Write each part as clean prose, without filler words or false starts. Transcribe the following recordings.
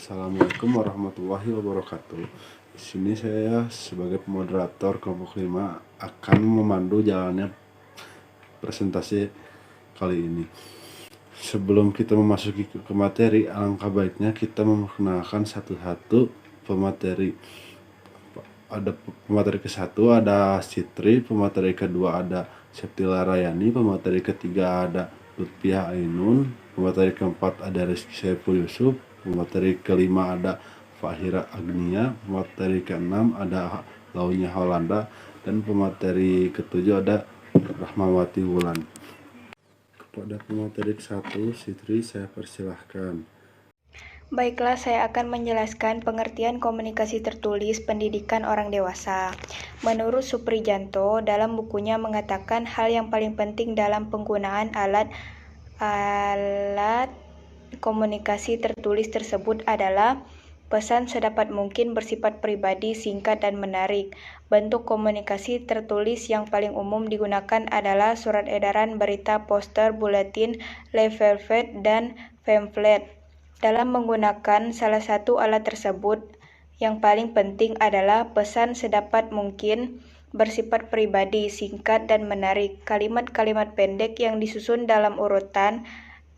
Assalamualaikum warahmatullahi wabarakatuh. Di sini saya sebagai moderator kelompok 5 akan memandu jalannya presentasi kali ini. Sebelum kita memasuki ke materi, alangkah baiknya kita memperkenalkan satu-satu pemateri. Ada pemateri ke-1 ada Sitri, pemateri kedua ada Septila Rayani, pemateri ketiga ada Lutfiah Ainun, pemateri keempat ada Rizky Saiful Yusuf, pemateri kelima ada Fahira Agnia, pemateri keenam ada Launya Holanda, dan pemateri ketujuh ada Rahmawati Wulan. Kepada pemateri ke-1, Sitri, saya persilahkan. Baiklah, saya akan menjelaskan pengertian komunikasi tertulis pendidikan orang dewasa. Menurut Suprijanto, dalam bukunya mengatakan hal yang paling penting dalam penggunaan alat komunikasi tertulis tersebut adalah pesan sedapat mungkin bersifat pribadi, singkat, dan menarik. Bentuk komunikasi tertulis yang paling umum digunakan adalah surat edaran, berita, poster, buletin, leaflet, dan pamflet. Dalam menggunakan salah satu alat tersebut, yang paling penting adalah pesan sedapat mungkin bersifat pribadi, singkat, dan menarik. Kalimat-kalimat pendek yang disusun dalam urutan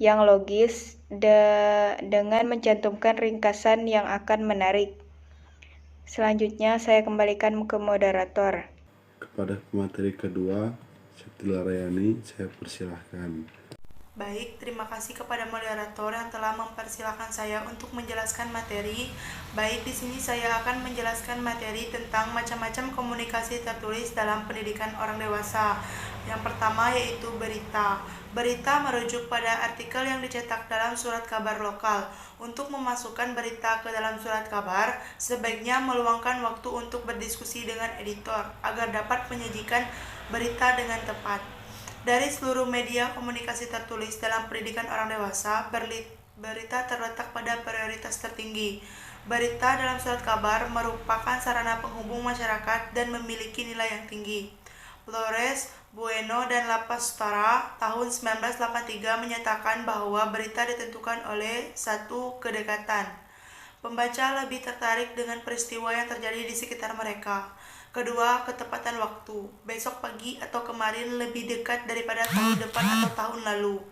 yang logis dengan mencantumkan ringkasan yang akan menarik. Selanjutnya saya kembalikan ke moderator. Kepada pemateri kedua, Septila Rayani, saya persilahkan. Baik, terima kasih kepada moderator yang telah mempersilahkan saya untuk menjelaskan materi. Baik, di sini saya akan menjelaskan materi tentang macam-macam komunikasi tertulis dalam pendidikan orang dewasa. Yang pertama yaitu berita. Berita merujuk pada artikel yang dicetak dalam surat kabar lokal. Untuk memasukkan berita ke dalam surat kabar, sebaiknya meluangkan waktu untuk berdiskusi dengan editor agar dapat menyajikan berita dengan tepat. Dari seluruh media komunikasi tertulis dalam pendidikan orang dewasa, berita terletak pada prioritas tertinggi. Berita dalam surat kabar merupakan sarana penghubung masyarakat dan memiliki nilai yang tinggi. Flores, Bueno, dan La Pastora tahun 1983 menyatakan bahwa berita ditentukan oleh satu kedekatan. Pembaca lebih tertarik dengan peristiwa yang terjadi di sekitar mereka. Kedua, ketepatan waktu. Besok pagi atau kemarin lebih dekat daripada tahun depan atau tahun lalu.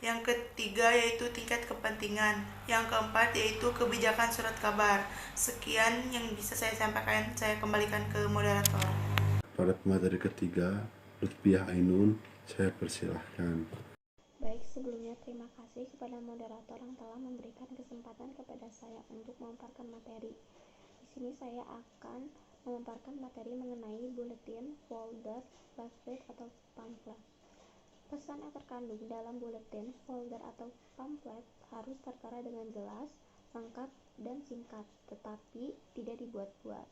Yang ketiga yaitu tingkat kepentingan. Yang keempat yaitu kebijakan surat kabar. Sekian yang bisa saya sampaikan. Saya kembalikan ke moderator. Pada pemateri ketiga, Lutfiah Ainun, saya persilahkan. Baik, sebelumnya terima kasih kepada moderator yang telah memberikan kesempatan kepada saya untuk memaparkan materi. Di sini saya akan memaparkan materi mengenai buletin, folder, leaflet, atau pamflet. Pesan yang terkandung dalam buletin, folder, atau pamflet harus tertera dengan jelas, lengkap, dan singkat, tetapi tidak dibuat-buat.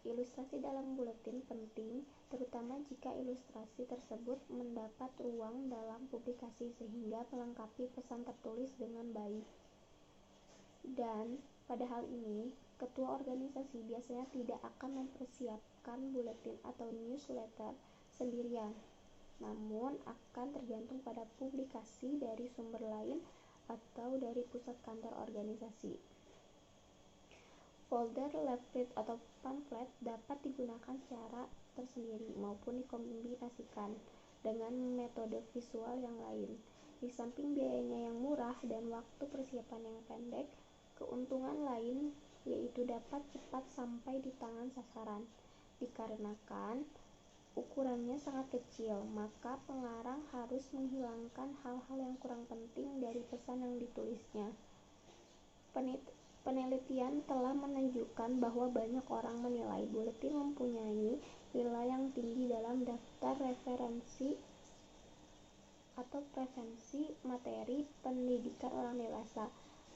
Ilustrasi dalam buletin penting, terutama jika ilustrasi tersebut mendapat ruang dalam publikasi sehingga melengkapi pesan tertulis dengan baik. Dan pada hal ini, ketua organisasi biasanya tidak akan mempersiapkan buletin atau newsletter sendirian, namun akan tergantung pada publikasi dari sumber lain atau dari pusat kantor organisasi. Folder, leaflet, atau pamflet dapat digunakan secara tersendiri maupun dikombinasikan dengan metode visual yang lain. Di samping biayanya yang murah dan waktu persiapan yang pendek, keuntungan lain yaitu dapat cepat sampai di tangan sasaran. Dikarenakan ukurannya sangat kecil, maka pengarang harus menghilangkan hal-hal yang kurang penting dari pesan yang ditulisnya. Penelitian telah menunjukkan bahwa banyak orang menilai buletin mempunyai nilai yang tinggi dalam daftar referensi atau preferensi materi pendidikan orang dewasa.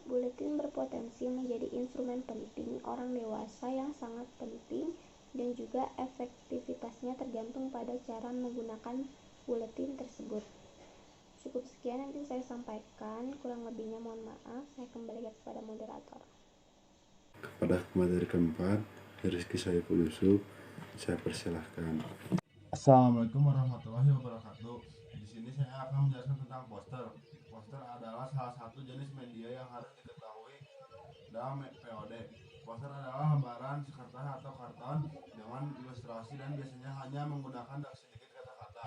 Buletin berpotensi menjadi instrumen penting orang dewasa yang sangat penting, dan juga efektivitasnya tergantung pada cara menggunakan buletin tersebut. Cukup sekian yang bisa saya sampaikan, kurang lebihnya mohon maaf. Saya kembali kepada moderator. Kepada pemateri keempat, Rizky Saiful Yusuf, saya persilahkan. Assalamualaikum warahmatullahi wabarakatuh. Di sini saya akan menjelaskan tentang poster. Poster adalah salah satu jenis media yang harus diketahui pada POD. Poster adalah lembaran kertas atau karton dengan ilustrasi dan biasanya hanya menggunakan sedikit kata-kata.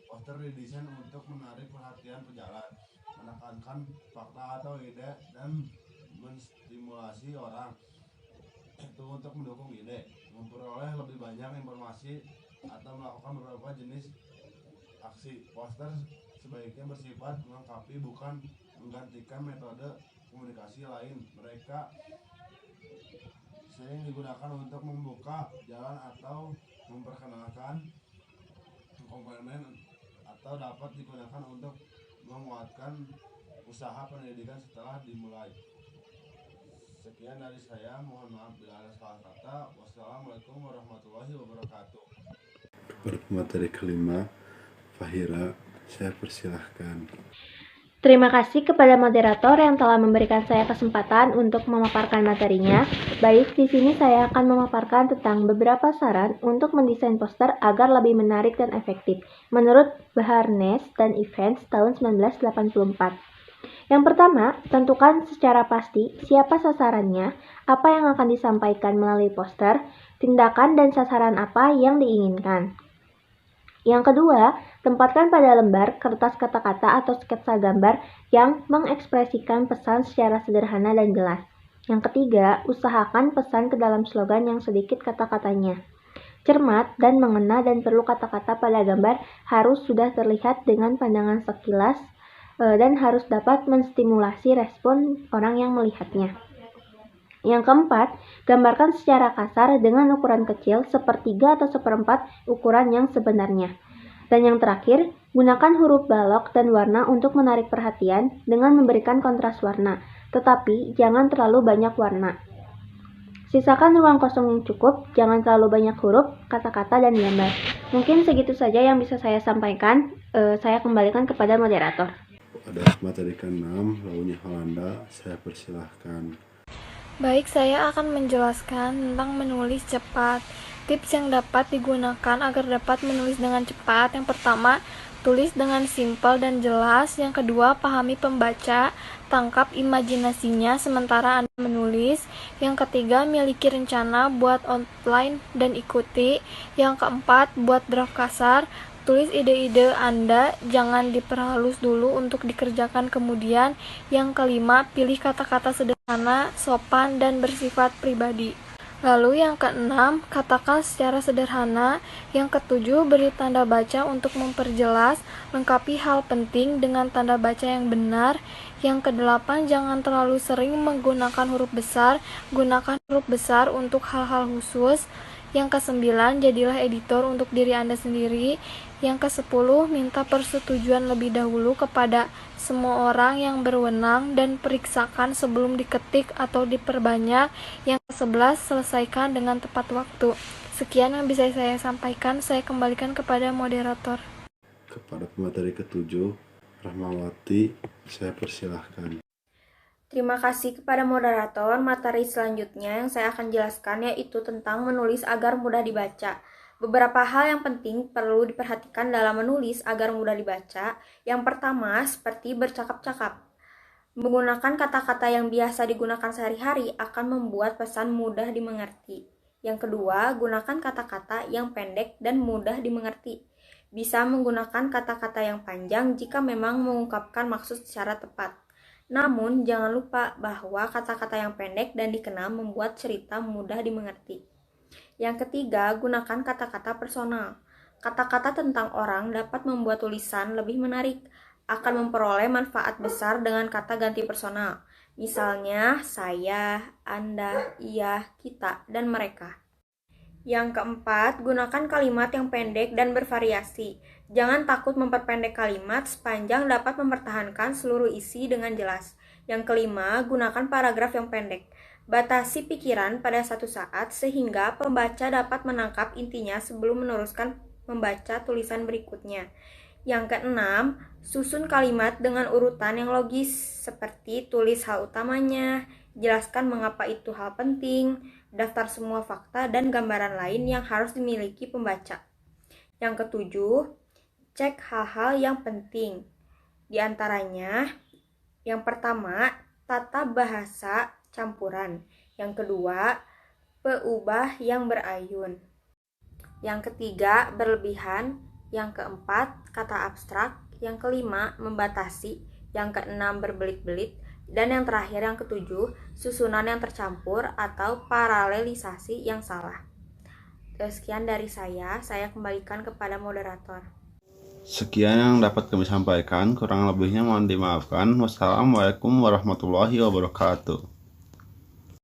Poster didesain untuk menarik perhatian pejalan, menekankan fakta atau ide, dan menstimulasi orang itu untuk mendukung ide, memperoleh lebih banyak informasi, atau melakukan beberapa jenis aksi. Poster sebaiknya bersifat melengkapi, bukan menggantikan metode komunikasi lain. Mereka sering digunakan untuk membuka jalan atau memperkenalkan komponen, atau dapat digunakan untuk menguatkan usaha pendidikan setelah dimulai. Sekian dari saya, mohon maaf bila ada salah kata. Wassalamualaikum warahmatullahi wabarakatuh. Kepada pemateri kelima, Fahira, saya persilahkan. Terima kasih kepada moderator yang telah memberikan saya kesempatan untuk memaparkan materinya. Baik, di sini saya akan memaparkan tentang beberapa saran untuk mendesain poster agar lebih menarik dan efektif menurut Barnes dan Evans tahun 1984. Yang pertama, tentukan secara pasti siapa sasarannya, apa yang akan disampaikan melalui poster, tindakan dan sasaran apa yang diinginkan. Yang kedua, tempatkan pada lembar kertas kata-kata atau sketsa gambar yang mengekspresikan pesan secara sederhana dan jelas. Yang ketiga, usahakan pesan ke dalam slogan yang sedikit kata-katanya. Cermat dan mengena, dan perlu kata-kata pada gambar harus sudah terlihat dengan pandangan sekilas dan harus dapat menstimulasi respon orang yang melihatnya. Yang keempat, gambarkan secara kasar dengan ukuran kecil, sepertiga atau seperempat ukuran yang sebenarnya. Dan yang terakhir, gunakan huruf balok dan warna untuk menarik perhatian dengan memberikan kontras warna, tetapi jangan terlalu banyak warna. Sisakan ruang kosong yang cukup, jangan terlalu banyak huruf, kata-kata, dan gambar. Mungkin segitu saja yang bisa saya sampaikan. Saya kembalikan kepada moderator. Pada materi ke-6, Launi Holanda, saya persilahkan. Baik, saya akan menjelaskan tentang menulis cepat. Tips yang dapat digunakan agar dapat menulis dengan cepat. Yang pertama, tulis dengan simpel dan jelas. Yang kedua, pahami pembaca, tangkap imajinasinya sementara Anda menulis. Yang ketiga, miliki rencana, buat outline dan ikuti. Yang keempat, buat draft kasar. Tulis ide-ide Anda, jangan diperhalus dulu untuk dikerjakan kemudian. Yang kelima, pilih kata-kata sederhana, sopan, dan bersifat pribadi. Lalu yang keenam, katakan secara sederhana. Yang ketujuh, beri tanda baca untuk memperjelas, lengkapi hal penting dengan tanda baca yang benar. Yang kedelapan, jangan terlalu sering menggunakan huruf besar, gunakan huruf besar untuk hal-hal khusus. Yang kesembilan, jadilah editor untuk diri Anda sendiri. Yang kesepuluh, minta persetujuan lebih dahulu kepada semua orang yang berwenang dan periksakan sebelum diketik atau diperbanyak. Yang ke-11, selesaikan dengan tepat waktu. Sekian yang bisa saya sampaikan, saya kembalikan kepada moderator. Kepada pemateri ke-7, Rahmawati, saya persilahkan. Terima kasih kepada moderator. Materi selanjutnya yang saya akan jelaskan yaitu tentang menulis agar mudah dibaca. Beberapa hal yang penting perlu diperhatikan dalam menulis agar mudah dibaca. Yang pertama, seperti bercakap-cakap. Menggunakan kata-kata yang biasa digunakan sehari-hari akan membuat pesan mudah dimengerti. Yang kedua, gunakan kata-kata yang pendek dan mudah dimengerti. Bisa menggunakan kata-kata yang panjang jika memang mengungkapkan maksud secara tepat. Namun, jangan lupa bahwa kata-kata yang pendek dan dikenal membuat cerita mudah dimengerti. Yang ketiga, gunakan kata-kata personal. Kata-kata tentang orang dapat membuat tulisan lebih menarik, akan memperoleh manfaat besar dengan kata ganti personal. Misalnya, saya, Anda, ia, kita, dan mereka. Yang keempat, gunakan kalimat yang pendek dan bervariasi. Jangan takut memperpendek kalimat, sepanjang dapat mempertahankan seluruh isi dengan jelas. Yang kelima, gunakan paragraf yang pendek. Batasi pikiran pada satu saat sehingga pembaca dapat menangkap intinya sebelum meneruskan membaca tulisan berikutnya. Yang keenam, susun kalimat dengan urutan yang logis seperti tulis hal utamanya, jelaskan mengapa itu hal penting, daftar semua fakta dan gambaran lain yang harus dimiliki pembaca. Yang ketujuh, cek hal-hal yang penting. Di antaranya, yang pertama, tata bahasa, campuran. Yang kedua, peubah yang berayun. Yang ketiga, berlebihan. Yang keempat, kata abstrak. Yang kelima, membatasi. Yang keenam, berbelit-belit. Dan yang terakhir, yang ketujuh, susunan yang tercampur atau paralelisasi yang salah. Sekian dari saya kembalikan kepada moderator. Sekian yang dapat kami sampaikan, kurang lebihnya mohon dimaafkan. Wassalamualaikum warahmatullahi wabarakatuh.